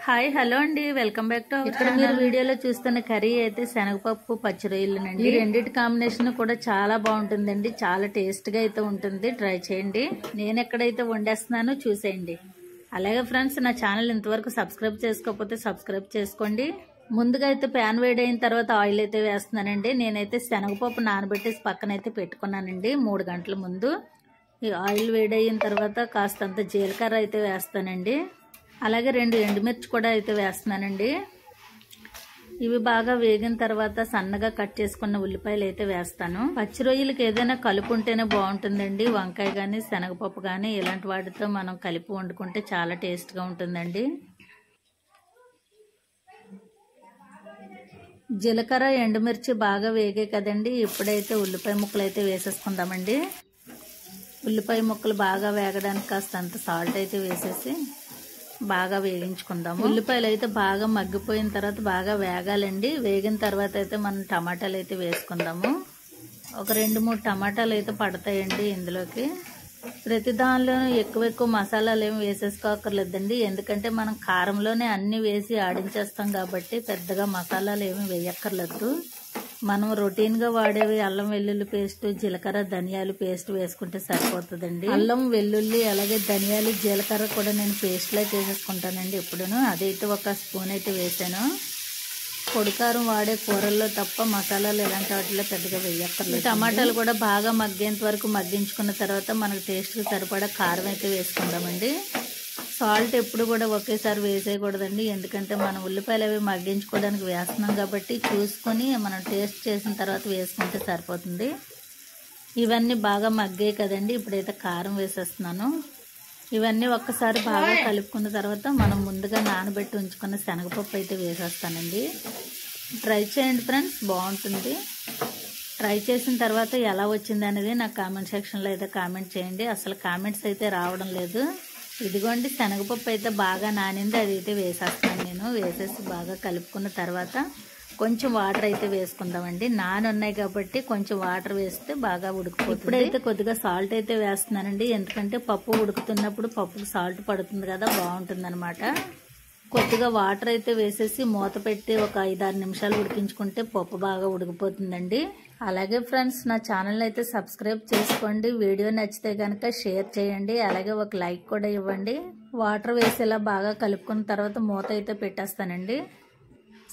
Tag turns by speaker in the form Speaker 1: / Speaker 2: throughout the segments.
Speaker 1: Hi hello అండి, welcome back to ఇక్కడ మీరు వీడియోలో చూస్తున్న కర్రీ అయితే శనగపప్పు పచ్చి రొయ్యలునండి. ఈ రెండింటి కాంబినేషన్ కూడా చాలా బాగుంటుందండి, చాలా టేస్ట్ గా అయితే ఉంటుంది. ట్రై చేయండి. నేను ఎక్కడైతే వండేస్తున్నానో చూసేయండి. అలాగే ఫ్రెండ్స్, నా ఛానల్ ఇంతవరకు సబ్స్క్రైబ్ చేసుకోకపోతే సబ్స్క్రైబ్ చేసుకోండి. ముందుగా అయితే ప్యాన్ వేడైన తర్వాత ఆయిల్ అయితే వేస్తున్నానండి. నేనైతే శనగపప్పు నానబెట్టేసి పక్కనైతే పెట్టుకున్నానండి 3 గంటల ముందు. ఈ ఆయిల్ వేడైన తర్వాత కాస్తంత జీలకర్ర అయితే వేస్తానండి. అలాగే 2 ఎండుమిర్చి కూడా అయితే వేస్తున్నానండి. ఇవి బాగా వేగిన తర్వాత సన్నగా కట్ చేసుకున్న ఉల్లిపాయలు అయితే వేస్తాను. పచ్చి రొయ్యలకి ఏదైనా కలుపు ఉంటేనే బాగుంటుందండి. వంకాయ కానీ శనగపప్పు కానీ ఇలాంటి వాటితో మనం కలిపి వండుకుంటే చాలా టేస్ట్గా ఉంటుందండి. జీలకర్ర ఎండుమిర్చి బాగా వేగే కదండి. ఇప్పుడైతే ఉల్లిపాయ ముక్కలు అయితే వేసేసుకుందామండి. ఉల్లిపాయ ముక్కలు బాగా వేగడానికి కాస్తంత సాల్ట్ అయితే వేసేసి బాగా వేగించుకుందాము. ఉల్లిపాయలు అయితే బాగా మగ్గిపోయిన తర్వాత బాగా వేగాలండి. వేగిన తర్వాత అయితే మనం టమాటాలు అయితే వేసుకుందాము. ఒక 2-3 టమాటాలు అయితే పడతాయండి ఇందులోకి. ప్రతి దానిలోనూ ఎక్కువ మసాలాలు ఏమి వేసేసుకోకర్లేదండి, ఎందుకంటే మనం కారంలోనే అన్ని వేసి ఆడించేస్తాం కాబట్టి పెద్దగా మసాలాలు ఏమి వేయక్కర్లేదు. మనం రొటీన్ గా వాడేవి అల్లం వెల్లుల్లి పేస్ట్, జీలకర్ర ధనియాలు పేస్ట్ వేసుకుంటే సరిపోతుందండి. అల్లం వెల్లుల్లి అలాగే ధనియాలు జీలకర్ర కూడా నేను పేస్ట్ లా చేసేసుకుంటానండి ఎప్పుడును. అదైతే 1 స్పూన్ అయితే వేసాను. పొడికారం వాడే కూరల్లో తప్ప మసాలాలు ఇలాంటి వాటిలో పెద్దగా వేయక్కర్లేదు. టమాటాలు కూడా బాగా మగ్గేంత వరకు మగ్గించుకున్న తర్వాత మనకు టేస్ట్ కి సరిపడా కారం అయితే వేసుకుందామండి. సాల్ట్ ఎప్పుడు కూడా ఒకేసారి వేసేయకూడదండి, ఎందుకంటే మనం ఉల్లిపాయలు అవి మగ్గించుకోవడానికి వేస్తున్నాం కాబట్టి చూసుకొని మనం టేస్ట్ చేసిన తర్వాత వేసుకుంటే సరిపోతుంది. ఇవన్నీ బాగా మగ్గాయి కదండి. ఇప్పుడైతే కారం వేసేస్తున్నాను. ఇవన్నీ ఒక్కసారి బాగా కలుపుకున్న తర్వాత మనం ముందుగా నానబెట్టి ఉంచుకున్న శనగపప్పు అయితే వేసేస్తానండి. ట్రై చేయండి ఫ్రెండ్స్, బాగుంటుంది. ట్రై చేసిన తర్వాత ఎలా వచ్చింది అనేది నాకు కామెంట్ సెక్షన్లో అయితే కామెంట్ చేయండి. అసలు కామెంట్స్ అయితే రావడం లేదు. ఇదిగోండి శనగపప్పు అయితే బాగా నానింది, అది అయితే వేసేస్తాను నేను. వేసేసి బాగా కలుపుకున్న తర్వాత కొంచెం వాటర్ అయితే వేసుకుందామండి. నానున్నాయి కాబట్టి కొంచెం వాటర్ వేస్తే బాగా ఉడికిపోతుంది. ఇప్పుడైతే కొద్దిగా సాల్ట్ అయితే వేస్తున్నానండి, ఎందుకంటే పప్పు ఉడుకుతున్నప్పుడు పప్పుకు సాల్ట్ పడుతుంది కదా, బాగుంటుంది అనమాట. కొద్దిగా వాటర్ అయితే వేసేసి మూత పెట్టి ఒక 5-6 నిమిషాలు ఉడికించుకుంటే పప్పు బాగా ఉడికిపోతుందండి. అలాగే ఫ్రెండ్స్, నా ఛానల్ అయితే సబ్స్క్రైబ్ చేసుకోండి. వీడియో నచ్చితే కనుక షేర్ చేయండి. అలాగే ఒక లైక్ కూడా ఇవ్వండి. వాటర్ వేసేలా బాగా కలుపుకున్న తర్వాత మూత అయితే పెట్టేస్తానండి.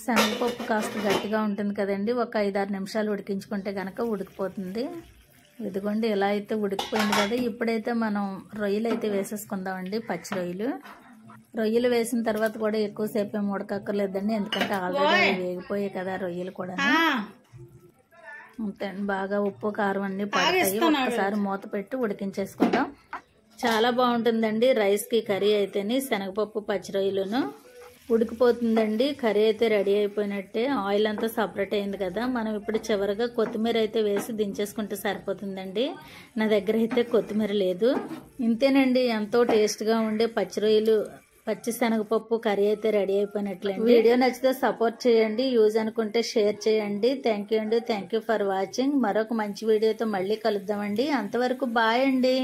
Speaker 1: శనగపప్పు కాస్త గట్టిగా ఉంటుంది కదండి, ఒక 5-6 నిమిషాలు ఉడికించుకుంటే కనుక ఉడికిపోతుంది. ఇదిగోండి ఇలా అయితే ఉడికిపోయింది కదా. ఇప్పుడైతే మనం రొయ్యలు అయితే వేసేసుకుందామండి, పచ్చి రొయ్యలు. రొయ్యలు వేసిన తర్వాత కూడా ఎక్కువసేపు ఏమి ఉడకక్కర్లేదండి, ఎందుకంటే ఆల్రెడీ వేగిపోయాయి కదా రొయ్యలు కూడా. అంతే, బాగా ఉప్పు కారం అన్ని పడతాయి. ఒక్కసారి మూత పెట్టి ఉడికించేసుకుందాం. చాలా బాగుంటుందండి రైస్ కి కర్రీ అయితేని. శనగపప్పు పచ్చి రొయ్యలను ఉడికిపోతుందండి. కర్రీ అయితే రెడీ అయిపోయినట్టే. ఆయిల్ అంతా సపరేట్ అయింది కదా. మనం ఇప్పుడు చివరిగా కొత్తిమీర అయితే వేసి దించేసుకుంటే సరిపోతుందండి. నా దగ్గర అయితే కొత్తిమీర లేదు. ఇంతేనండి, ఎంతో టేస్ట్ గా ఉండే పచ్చి రొయ్యలు పచ్చి శనగపప్పు కర్రీ అయితే రెడీ అయిపోయినట్లండి. వీడియో నచ్చితే సపోర్ట్ చేయండి, యూజ్ అనుకుంటే షేర్ చేయండి. థ్యాంక్ యూ అండి, థ్యాంక్ యూ ఫర్ వాచింగ్. మరొక మంచి వీడియోతో మళ్ళీ కలుద్దామండి. అంతవరకు బాయ్ అండి.